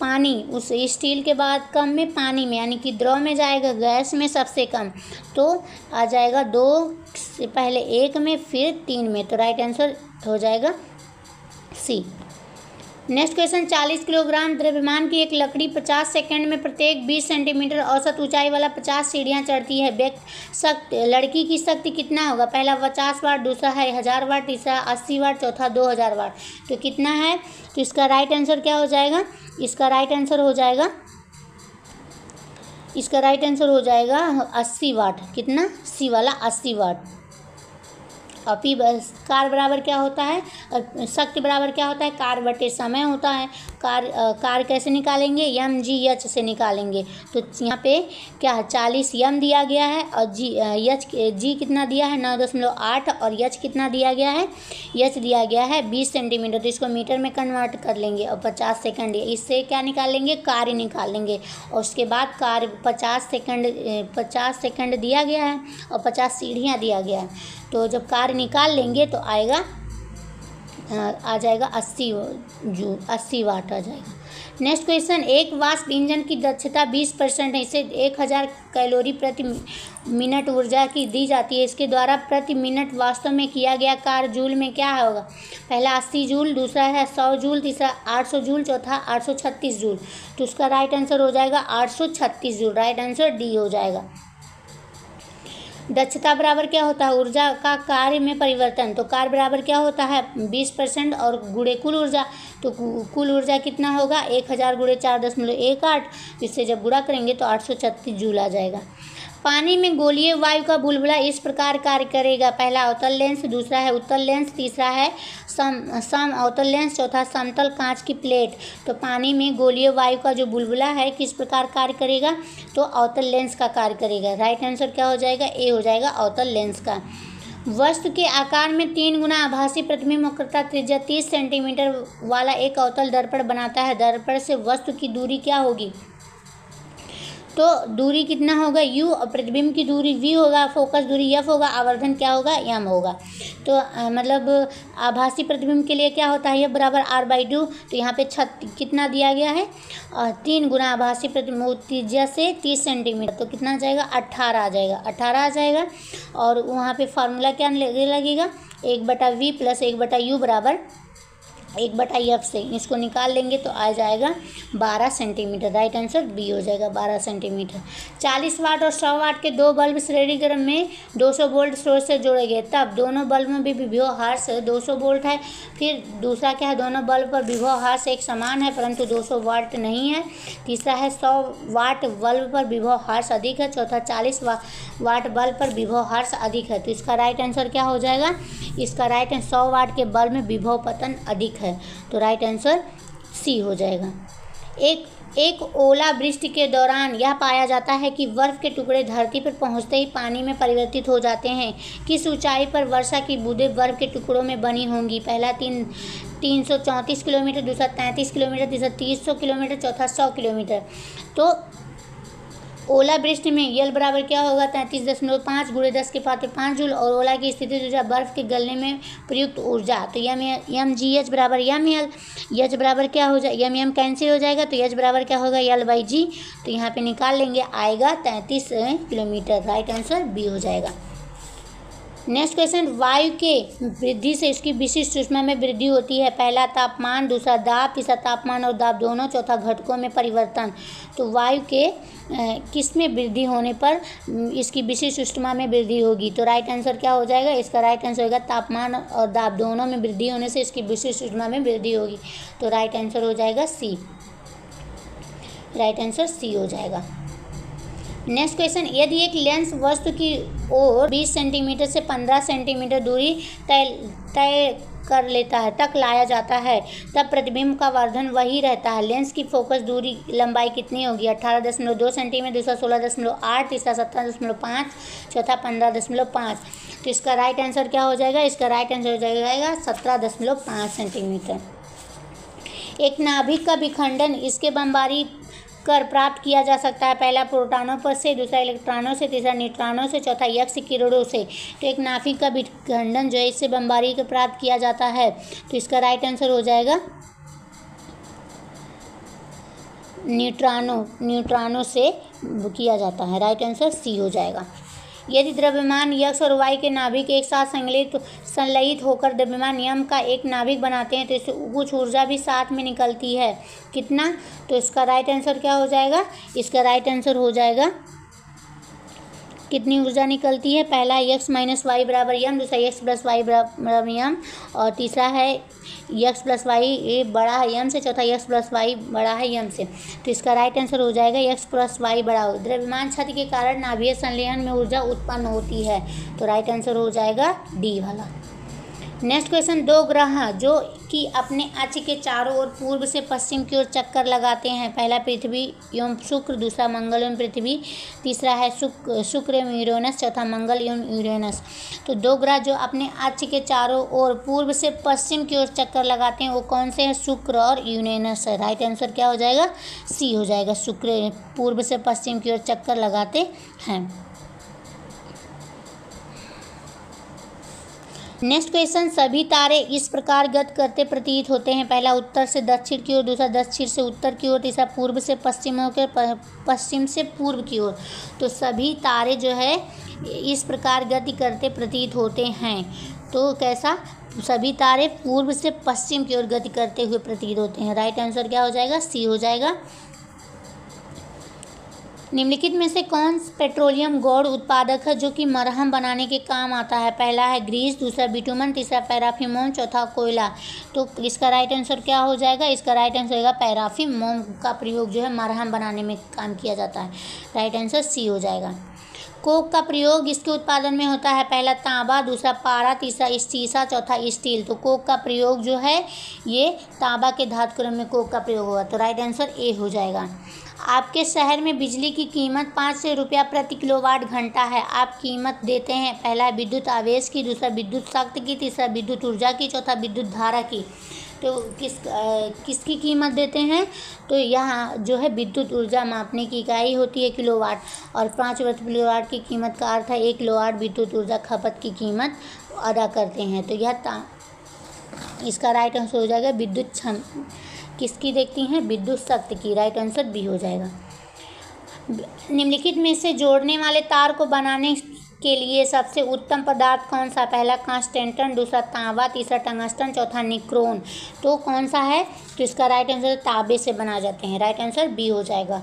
पानी उस स्टील के बाद कम में पानी में, यानी कि द्रव में जाएगा, गैस में सबसे कम, तो आ जाएगा 2 से पहले 1 में फिर 3 में। तो राइट आंसर हो जाएगा सी। नेक्स्ट क्वेश्चन, 40 किलोग्राम द्रव्यमान की एक लकड़ी 50 सेकंड में प्रत्येक 20 सेंटीमीटर औसत ऊंचाई वाला 50 सीढ़ियां चढ़ती है। लड़की की शक्ति कितना होगा? पहला 50 वाट, दूसरा है 1000 वाट, तीसरा 80 वाट, चौथा 2000 वाट। तो कितना है? तो इसका राइट आंसर क्या हो जाएगा? इसका राइट आंसर हो जाएगा 80 वाट। कितना? सी वाला 80 वाट। और पी कार बराबर क्या होता है? शक्ति बराबर क्या होता है? कार बटे समय होता है। कार कैसे निकालेंगे? यम जी एच से निकालेंगे। तो यहाँ पे क्या है? 40 यम दिया गया है और जी कितना दिया है? 9.8 और एच कितना दिया गया है? एच दिया गया है 20 सेंटीमीटर। तो इसको मीटर में कन्वर्ट कर लेंगे और 50 सेकंड, इससे क्या निकाल लेंगे? कार्य निकाल लेंगे। और उसके बाद कार्य 50 सेकंड दिया गया है और 50 सीढ़ियाँ दिया गया है। तो जब कार्य निकाल लेंगे तो आ जाएगा 80 वाट आ जाएगा। नेक्स्ट क्वेश्चन, एक वाष्प इंजन की दक्षता 20% है। इसे 1000 कैलोरी प्रति मिनट ऊर्जा की दी जाती है। इसके द्वारा प्रति मिनट वास्तव में किया गया कार्य जूल में क्या होगा? पहला 80 जूल, दूसरा है 100 जूल, तीसरा 800 जूल, चौथा 836 जूल। तो उसका राइट आंसर हो जाएगा 836 जूल। राइट आंसर डी हो जाएगा। दक्षता बराबर क्या होता है? ऊर्जा का कार्य में परिवर्तन। तो कार्य बराबर क्या होता है? 20% और गुणे कुल ऊर्जा। तो कुल ऊर्जा कितना होगा? 1000 गुणे 4.18। इससे जब गुणा करेंगे तो 836 जूल आ जाएगा। पानी में गोलीय वायु का बुलबुला इस प्रकार कार्य करेगा। पहला अवतल लेंस, दूसरा है उत्तल लेंस, तीसरा है सम अवतल लेंस, चौथा समतल कांच की प्लेट। तो पानी में गोलीय वायु का जो बुलबुला है किस प्रकार कार्य करेगा? तो अवतल लेंस का कार्य करेगा। राइट आंसर क्या हो जाएगा? ए हो जाएगा, अवतल लेंस का। वस्तु के आकार में 3 गुना आभासी प्रतिबिंब वक्रता त्रिज्या 30 सेंटीमीटर वाला एक अवतल दर्पण बनाता है। दर्पण से वस्तु की दूरी क्या होगी? तो दूरी कितना होगा? यू, और प्रतिबिंब की दूरी वी होगा, फोकस दूरी एफ होगा, आवर्धन क्या होगा? एम होगा। तो मतलब आभासी प्रतिबिंब के लिए क्या होता है? एफ बराबर r/2। तो यहाँ पे कितना दिया गया है? 3 गुना आभासी प्रतिबिंब त्रिज्या से 30 सेंटीमीटर। तो कितना आ जाएगा? 18 आ जाएगा। 18 आ जाएगा। और वहाँ पे फार्मूला क्या लगेगा? 1/v + 1/u बराबर 1/f से इसको निकाल लेंगे तो आ जाएगा 12 सेंटीमीटर। राइट आंसर बी हो जाएगा, 12 सेंटीमीटर। 40 वाट और 100 वाट के 2 बल्ब श्रेणी क्रम में 200 वोल्ट स्रोत से जोड़े गए। तब दोनों बल्ब में भी विभव ह्रास 200 वोल्ट है। फिर दूसरा क्या है? दोनों बल्ब पर विभव ह्रास एक समान है परंतु 200 वाट नहीं है। तीसरा है 100 वाट बल्ब पर विभव ह्रास अधिक है। चौथा 40 वाट बल्ब पर विभव ह्रास अधिक है। तो इसका राइट आंसर क्या हो जाएगा? इसका राइट आंसर 100 वाट के बल्ब में विभव पतन अधिक है। तो राइट आंसर सी हो जाएगा। एक ओलावृष्टि के दौरान यह पाया जाता है कि बर्फ के टुकड़े धरती पर पहुंचते ही पानी में परिवर्तित हो जाते हैं। किस ऊंचाई पर वर्षा की बूंदें बर्फ के टुकड़ों में बनी होंगी? पहला 334 किलोमीटर, दूसरा 33 किलोमीटर, तीसरा 300 किलोमीटर, चौथा 100 किलोमीटर। तो ओलावृष्टि में यल बराबर क्या होगा? 33.5 गुणे 10 के पावर 5 जूल। और ओला की स्थिति ऊर्जा बर्फ के गलने में प्रयुक्त ऊर्जा। तो यम जी एच बराबर यम एल। एच बराबर क्या हो जाए? यम कैंसिल हो जाएगा तो एच बराबर क्या होगा? L/G। तो यहाँ पे निकाल लेंगे, आएगा 33 किलोमीटर। राइट आंसर बी हो जाएगा। नेक्स्ट क्वेश्चन, वायु के वृद्धि से इसकी विशिष्ट ऊष्मा में वृद्धि होती है। पहला तापमान, दूसरा दाब, तीसरा तापमान और दाब दोनों, चौथा घटकों में परिवर्तन। तो वायु के किस में वृद्धि होने पर इसकी विशिष्ट ऊष्मा में वृद्धि होगी? तो राइट आंसर क्या हो जाएगा? इसका राइट आंसर होगा तापमान और दाब दोनों में वृद्धि होने से इसकी विशिष्ट ऊष्मा में वृद्धि होगी। तो राइट आंसर हो जाएगा सी। राइट आंसर सी हो जाएगा। नेक्स्ट क्वेश्चन, यदि एक लेंस वस्तु की ओर 20 सेंटीमीटर से 15 सेंटीमीटर दूरी तय कर लेता है तक लाया जाता है तब प्रतिबिंब का वर्धन वही रहता है। लेंस की फोकस दूरी लंबाई कितनी होगी? 18.2 सेंटीमीटर, दूसरा 16.8, तीसरा 17.5, चौथा 15.5। तो इसका राइट आंसर क्या हो जाएगा? इसका राइट आंसर हो जाएगा 17.5 सेंटीमीटर। एक नाभिक का विखंडन इसके बमबारी कर प्राप्त किया जा सकता है। पहला प्रोटॉनों पर से, दूसरा इलेक्ट्रॉनों से, तीसरा न्यूट्रॉनों से, चौथा एक्स किरणों से। तो एक नाभिक का विखंडन जो है इससे बमबारी कर प्राप्त किया जाता है। तो इसका राइट आंसर हो जाएगा न्यूट्रॉनों से किया जाता है। राइट आंसर सी हो जाएगा। यदि द्रव्यमान यक्स और वाई के नाभिक एक साथ संलयित होकर द्रव्यमान यम का एक नाभिक बनाते हैं तो इससे कुछ ऊर्जा भी साथ में निकलती है। कितना? तो इसका राइट आंसर क्या हो जाएगा? इसका राइट आंसर हो जाएगा कितनी ऊर्जा निकलती है? पहला एक्स माइनस वाई बराबर यम, दूसरा एक्स प्लस वाई बराबर यम, और तीसरा है एक्स प्लस वाई बड़ा है यम से, चौथा एक्स प्लस वाई बड़ा है यम से। तो इसका राइट आंसर हो जाएगा एक्स प्लस वाई बड़ा हो। द्रव्यमान क्षति के कारण नाभिकीय संलयन में ऊर्जा उत्पन्न होती है। तो राइट आंसर हो जाएगा डी वाला। नेक्स्ट क्वेश्चन, दो ग्रह जो कि अपने अक्ष के चारों ओर पूर्व से पश्चिम की ओर चक्कर लगाते हैं, पहला पृथ्वी एवं शुक्र, दूसरा मंगल एवं पृथ्वी, तीसरा है शुक्र एवं यूरेनस, चौथा मंगल एवं यूरेनस। तो दो ग्रह जो अपने अक्ष के चारों ओर पूर्व से पश्चिम की ओर चक्कर लगाते हैं वो कौन से हैं? शुक्र और यूरेनस है। राइट आंसर क्या हो जाएगा? सी हो जाएगा। शुक्र पूर्व से पश्चिम की ओर चक्कर लगाते हैं। नेक्स्ट क्वेश्चन, सभी तारे इस प्रकार गति करते प्रतीत होते हैं, पहला उत्तर से दक्षिण की ओर, दूसरा दक्षिण से उत्तर की ओर, तीसरा पूर्व से पश्चिम होकर पश्चिम से पूर्व की ओर। तो सभी तारे जो है इस प्रकार गति करते प्रतीत होते हैं। तो कैसा? सभी तारे पूर्व से पश्चिम की ओर गति करते हुए प्रतीत होते हैं। राइट आंसर क्या हो जाएगा? सी हो जाएगा। निम्नलिखित में से कौन पेट्रोलियम गौड़ उत्पादक है जो कि मरहम बनाने के काम आता है? पहला है ग्रीस, दूसरा बिटुमन, तीसरा पैराफिन, चौथा कोयला। तो इसका राइट आंसर क्या हो जाएगा? इसका राइट आंसर होगा पैराफिन का प्रयोग जो है मरहम बनाने में काम किया जाता है। राइट आंसर सी हो जाएगा। कोक का प्रयोग इसके उत्पादन में होता है, पहला तांबा, दूसरा पारा, तीसरा शीशा, चौथा स्टील। तो कोक का प्रयोग जो है ये तांबा के धातु क्रम में कोक का प्रयोग होगा। तो राइट आंसर ए हो जाएगा। आपके शहर में बिजली की कीमत 5 रुपया प्रति किलोवाट घंटा है। आप कीमत देते हैं, पहला विद्युत आवेश की, दूसरा विद्युत शक्ति की, तीसरा विद्युत ऊर्जा की, चौथा विद्युत धारा की। तो किसकी कीमत देते हैं? तो यहाँ जो है विद्युत ऊर्जा मापने की इकाई होती है किलोवाट, और 5 प्रति किलोवाट की कीमत का अर्थ है 1 किलोवाट विद्युत ऊर्जा खपत की कीमत अदा करते हैं। तो यह इसका राइट आंसर हो जाएगा विद्युत किसकी देखती हैं? विद्युत शक्ति की। राइट आंसर बी हो जाएगा। निम्नलिखित में से जोड़ने वाले तार को बनाने के लिए सबसे उत्तम पदार्थ कौन सा? पहला कांच टेंटन, दूसरा तांबा, तीसरा टंगस्टन, चौथा निक्रोन। तो कौन सा है? तो इसका राइट आंसर तांबे से बनाए जाते हैं। राइट आंसर बी हो जाएगा।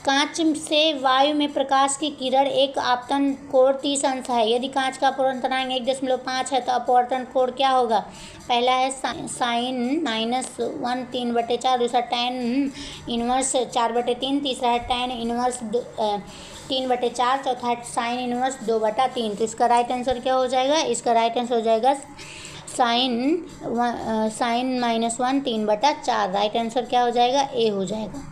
कांच से वायु में प्रकाश की किरण एक आपतन कोण 30 अंश है। यदि कांच का अपवर्तनांक 1.5 है तो अपवर्तन कोण क्या होगा? पहला है साइन -1 3/4, दूसरा tan इनवर्स 4/3, तीसरा है tan इनवर्स 3/4, चौथा है साइन इनवर्स 2/3। तो इसका राइट आंसर क्या हो जाएगा? इसका राइट आंसर हो जाएगा साइन -1 3/4। राइट आंसर क्या हो जाएगा? ए हो जाएगा।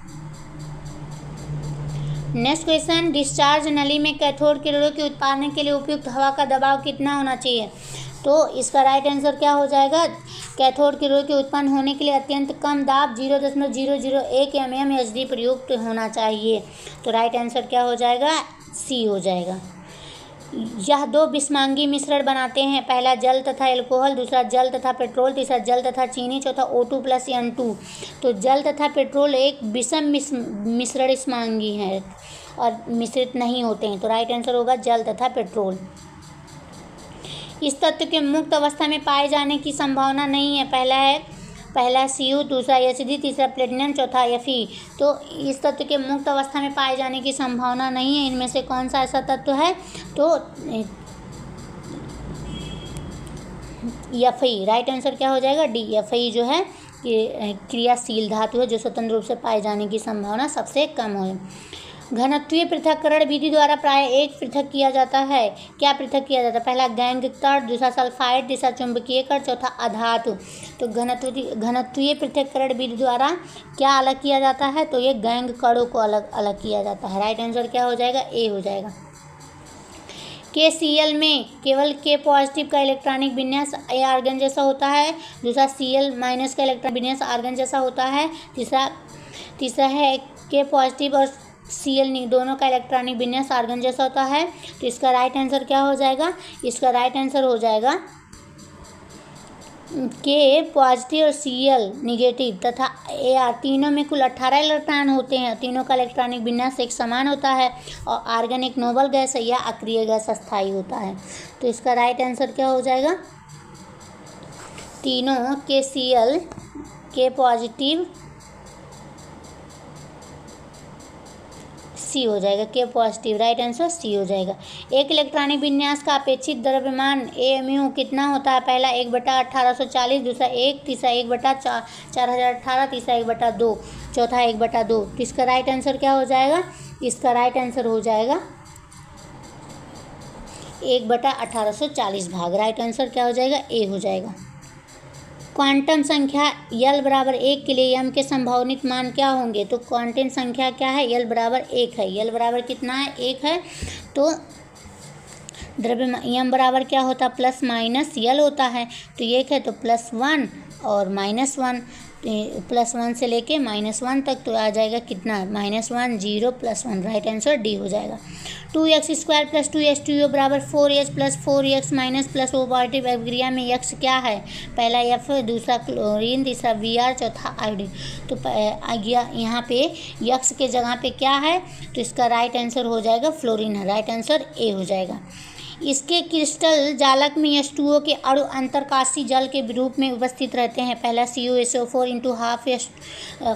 नेक्स्ट क्वेश्चन, डिस्चार्ज नली में कैथोड किरणों के उत्पादन के लिए उपयुक्त हवा का दबाव कितना होना चाहिए? तो इसका राइट आंसर क्या हो जाएगा? कैथोड किरणों के उत्पन्न होने के लिए अत्यंत कम दाब 0.001 mmHg प्रयुक्त होना चाहिए। तो राइट आंसर क्या हो जाएगा? सी हो जाएगा। यह दो विषमांगी मिश्रण बनाते हैं, पहला जल तथा एल्कोहल, दूसरा जल तथा पेट्रोल, तीसरा जल तथा चीनी, चौथा O2 + N2। तो जल तथा पेट्रोल एक विषम मिश्रण विषमांगी है और मिश्रित नहीं होते हैं। तो राइट आंसर होगा जल तथा पेट्रोल। इस तत्व के मुक्त अवस्था में पाए जाने की संभावना नहीं है, पहला Cu, दूसरा Hg, तीसरा प्लेटिनम, चौथा Fe। तो इस तत्व के मुक्त अवस्था में पाए जाने की संभावना नहीं है। इनमें से कौन सा ऐसा तत्व है? तो Fe। राइट आंसर क्या हो जाएगा? डी। Fe जो है कि क्रियाशील धातु है जो स्वतंत्र रूप से पाए जाने की संभावना सबसे कम है। घनत्वीय पृथक्करण विधि द्वारा प्राय एक पृथक किया जाता है। क्या पृथक किया जाता है? पहला गैंग कण, दूसरा सल्फाइड, तीसरा चुंबकीय कण, चौथा अधातु। तो घनत्वीय पृथक्करण विधि द्वारा क्या अलग किया जाता है? तो ये गैंग कणों को अलग किया जाता है। राइट आंसर क्या हो जाएगा? ए हो जाएगा। KCl में केवल K पॉजिटिव का इलेक्ट्रॉनिक विन्यास आर्गन जैसा होता है, दूसरा Cl- का इलेक्ट्रॉनिक विन्यास आर्गन जैसा होता है, तीसरा है K पॉजिटिव और Cl- दोनों का इलेक्ट्रॉनिक विन्यास आर्गन जैसा होता है। तो इसका राइट आंसर क्या हो जाएगा? इसका राइट आंसर हो जाएगा के पॉजिटिव और Cl निगेटिव तथा Ar तीनों में कुल 18 इलेक्ट्रॉन होते हैं। तीनों का इलेक्ट्रॉनिक विन्यास एक समान होता है और आर्गन एक नोबल गैस है या अक्रिय गैस अस्थायी होता है। तो इसका राइट आंसर क्या हो जाएगा? तीनों के Cl के पॉजिटिव सी हो जाएगा, के पॉजिटिव, राइट आंसर सी हो जाएगा। एक इलेक्ट्रॉनिक विन्यास का अपेक्षित द्रव्यमान एमयू कितना होता है? पहला 1/1840, दूसरा 1, तीसरा 1/4018, तीसरा 1/2, चौथा 1/2। तो इसका राइट आंसर क्या हो जाएगा? इसका राइट आंसर हो जाएगा 1/1840 भाग। राइट आंसर क्या हो जाएगा? ए हो जाएगा। क्वांटम संख्या यल बराबर 1 के लिए यम के संभावित मान क्या होंगे? तो क्वांटम संख्या क्या है? यल बराबर 1 है। यल बराबर कितना है? 1 है। तो द्रव्यमान यम बराबर क्या होता है? प्लस माइनस यल होता है। तो 1 है तो +1 और -1, +1 से लेके -1 तक। तो आ जाएगा कितना? -1, 0, +1। राइट आंसर डी हो जाएगा। 2x² + 2h2o बराबर 4h + 4x minus plus O positive अभिक्रिया में यक्स क्या है? पहला F, दूसरा क्लोरीन, तीसरा Br, चौथा आयोडीन। तो यहाँ पे यक्स के जगह पे क्या है? तो इसका राइट आंसर हो जाएगा फ्लोरीन है। राइट आंसर ए हो जाएगा। इसके क्रिस्टल जालक में H2O के अणु अंतरकाशी जल के रूप में उपस्थित रहते हैं। पहला CuSO4 ×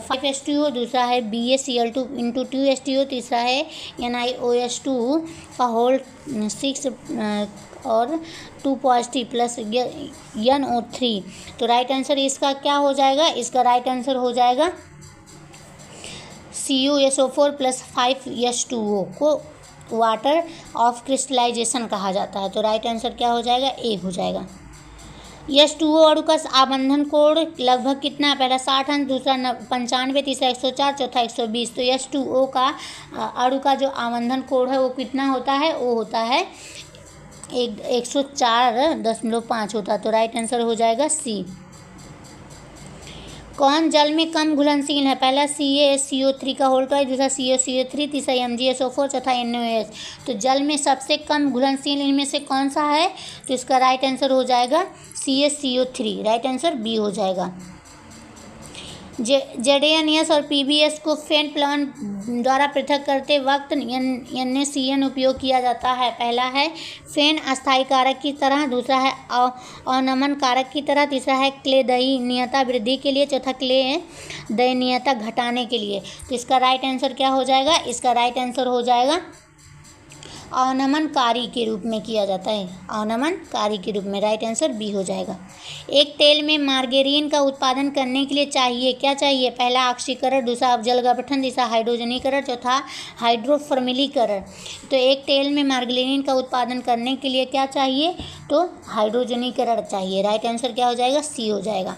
5H2O, दूसरा है BaCl2 × 2H2O, तीसरा है NiOH2 का होल 6 और 2 पॉजिटिव प्लस NO3। तो राइट आंसर इसका क्या हो जाएगा? इसका राइट आंसर हो जाएगा CuSO4 + 5H2O को वाटर ऑफ क्रिस्टलाइजेशन कहा जाता है। तो राइट आंसर क्या हो जाएगा? ए हो जाएगा। H2O अणु का आबंधन कोण लगभग कितना है? पहला 60 अंश, दूसरा 95, तीसरा 104, चौथा 120। तो H2O का अणु का जो आबंधन कोण है वो कितना होता है? वो होता है 104.5 होता है। तो राइट आंसर हो जाएगा सी। कौन जल में कम घुलनशील है? पहला CaSCO3 का होल 2, दूसरा CaCO3, तीसरा MgSO4, चौथा NaOH। तो जल में सबसे कम घुलनशील इनमें से कौन सा है? तो इसका राइट आंसर हो जाएगा CaCO3। राइट आंसर बी हो जाएगा। ZaNS और PbS को फेन प्लवन द्वारा पृथक करते वक्त NaCN उपयोग किया जाता है। पहला है फेन अस्थायी कारक की तरह, दूसरा है अवनमन कारक की तरह, तीसरा है क्ले दयनीयता वृद्धि के लिए, चौथा क्ले दयनीयता घटाने के लिए। तो इसका राइट आंसर क्या हो जाएगा? इसका राइट आंसर हो जाएगा अवनमनकारी के रूप में किया जाता है। अवनमनकारी के रूप में। राइट आंसर बी हो जाएगा। एक तेल में मार्गेरीन का उत्पादन करने के लिए चाहिए क्या चाहिए? पहला ऑक्सीकरण, दूसरा अपजल गठन, तीसरा हाइड्रोजनीकरण, चौथा हाइड्रोफॉर्मिलीकरण। तो एक तेल में मार्गेरीन का उत्पादन करने के लिए क्या चाहिए? तो हाइड्रोजनीकरण चाहिए। राइट आंसर क्या हो जाएगा? सी हो जाएगा।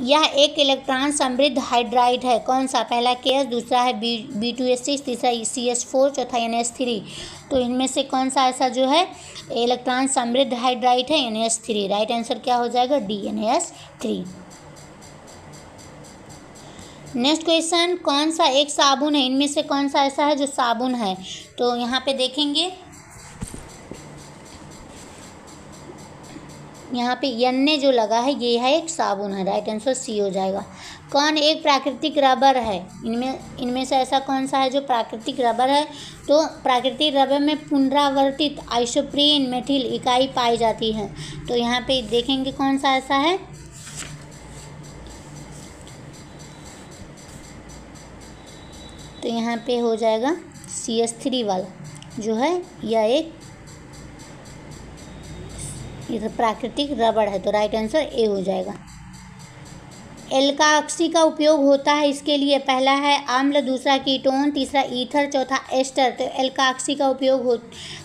यह एक इलेक्ट्रॉन समृद्ध हाइड्राइड है। कौन सा? पहला KS, दूसरा है B2H6, तीसरा CH4, चौथा NH3। तो इनमें से कौन सा ऐसा जो है इलेक्ट्रॉन समृद्ध हाइड्राइड है? NH3। राइट आंसर क्या हो जाएगा? D, NH3। नेक्स्ट क्वेश्चन, कौन सा एक साबुन है? इनमें से कौन सा ऐसा है जो साबुन है? तो यहाँ पे देखेंगे, यहाँ पे यन्ने जो लगा है ये है एक साबुन है। राइट आंसर सी हो जाएगा। कौन एक प्राकृतिक रबर है? इनमें से ऐसा कौन सा है जो प्राकृतिक रबर है? तो प्राकृतिक रबर में पुनरावर्तित आइसोप्रीन मेथिल इकाई पाई जाती है। तो यहाँ पे देखेंगे कौन सा ऐसा है। तो यहाँ पे हो जाएगा CH3 वाला जो है, यह एक प्राकृतिक रबड़ है। तो राइट आंसर ए हो जाएगा। एल्काक्सी का उपयोग होता है इसके लिए, पहला है अम्ल, दूसरा कीटोन, तीसरा ईथर, चौथा एस्टर। तो एल्काक्सी का उपयोग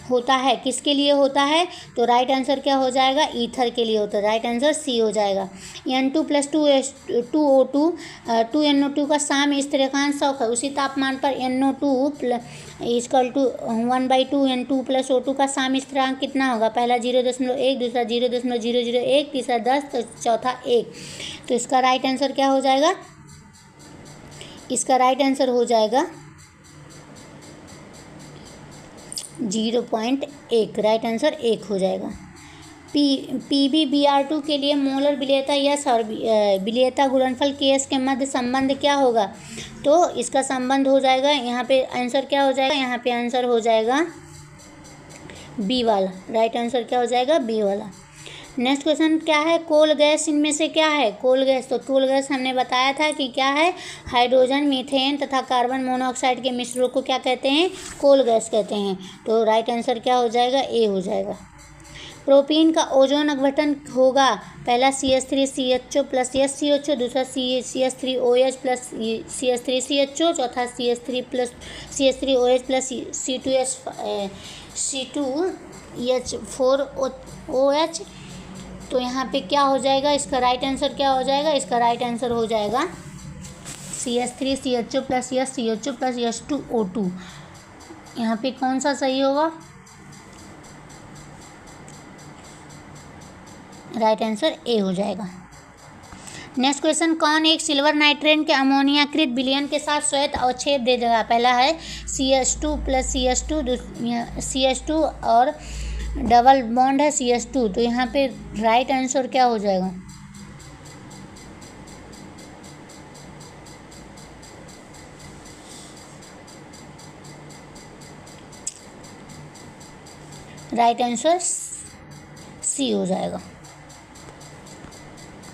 होता है किसके लिए होता है? तो राइट आंसर क्या हो जाएगा? ईथर के लिए होता है। राइट आंसर सी हो जाएगा। N2 + 2O2 2NO2 का साम्य स्थिरांक 100 है। उसी तापमान पर NO2 = 1/2 N2 + O2 का साम्य स्थिरांक कितना होगा? पहला 0.1, दूसरा 0.001, तीसरा 10, तो चौथा 1। तो इसका राइट आंसर क्या हो जाएगा? इसका राइट आंसर हो जाएगा 0.1। राइट आंसर 1 हो जाएगा। PbBr2 के लिए मोलर विलेयता यस और विलेयता गुणनफल Ks के मध्य संबंध क्या होगा? तो इसका संबंध हो जाएगा, यहाँ पे आंसर क्या हो जाएगा? यहाँ पे आंसर हो जाएगा बी वाला। राइट आंसर क्या हो जाएगा? बी वाला। नेक्स्ट क्वेश्चन क्या है? कोल गैस इनमें से क्या है? कोल गैस, तो कोल गैस हमने बताया था कि क्या है? हाइड्रोजन, मीथेन तथा कार्बन मोनोऑक्साइड के मिश्रण को क्या कहते हैं? कोल गैस कहते हैं। तो राइट आंसर क्या हो जाएगा? ए हो जाएगा। प्रोपीन का ओजोन अपघटन होगा, पहला CH3CHO प्लस SCOH, दूसरा CH3OH प्लस CH3CHO, चौथा CH3OH प्लस C2H4OH। तो यहाँ पे क्या हो जाएगा? इसका राइट आंसर क्या हो जाएगा? इसका राइट आंसर हो जाएगा CH3CHO plus SCOH plus H2O2। यहाँ पे कौन सा सही होगा? राइट आंसर ए हो जाएगा। नेक्स्ट क्वेश्चन, कौन एक सिल्वर नाइट्रेट के अमोनियाकृत विलयन के साथ श्वेत अवक्षेप दे देगा? पहला है CH2 प्लस CH2 और डबल बॉन्ड है CH2। तो यहाँ पे राइट आंसर क्या हो जाएगा? राइट आंसर सी हो जाएगा।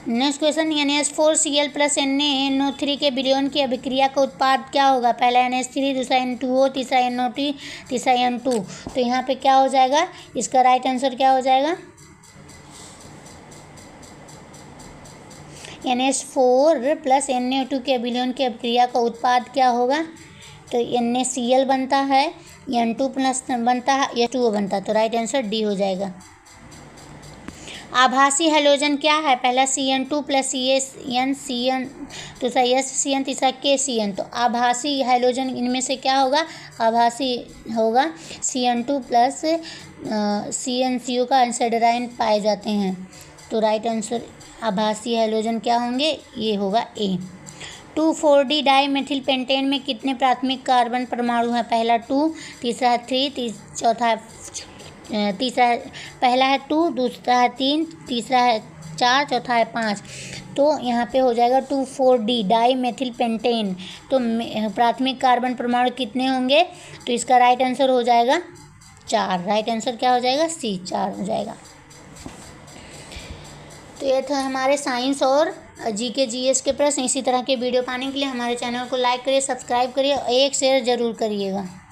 Next question, NH4Cl plus NaNO3 के विलयन की अभिक्रिया का उत्पाद क्या होगा? पहला NH3, दूसरा N2O, तीसरा NO3, तीसरा N2। तो यहाँ पे क्या हो जाएगा? इसका राइट आंसर क्या हो जाएगा? NH4 प्लस NaO2 के विलयन की अभिक्रिया का उत्पाद क्या होगा? तो NaCl बनता है, N2 प्लस बनता है, H2O बनता है। तो राइट आंसर डी हो जाएगा। आभासी हैलोजन क्या है? पहला CN2 प्लस CN, दूसरा SCN, तीसरा KCN। तो आभासी हैलोजन इनमें से क्या होगा? आभासी होगा CN2 प्लस CnCO का एंसाइडराइन पाए जाते हैं। तो राइट आंसर आभासी हैलोजन क्या होंगे? ये होगा ए। 2,4-D डाई मेथिल पेंटेन में कितने प्राथमिक कार्बन परमाणु हैं? पहला 2, तीसरा है 3, चौथा तीसरा है, पहला है 2, दूसरा है 3, तीसरा है 4, चौथा है 5। तो यहाँ पे हो जाएगा 2,4-D डाई मेथिल पेंटेन। तो प्राथमिक कार्बन परमाणु कितने होंगे? तो इसका राइट आंसर हो जाएगा 4। राइट आंसर क्या हो जाएगा? सी, 4 हो जाएगा। तो ये था हमारे साइंस और GK GS के प्रश्न। इसी तरह के वीडियो पाने के लिए हमारे चैनल को लाइक करिए, सब्सक्राइब करिए और एक शेयर ज़रूर करिएगा।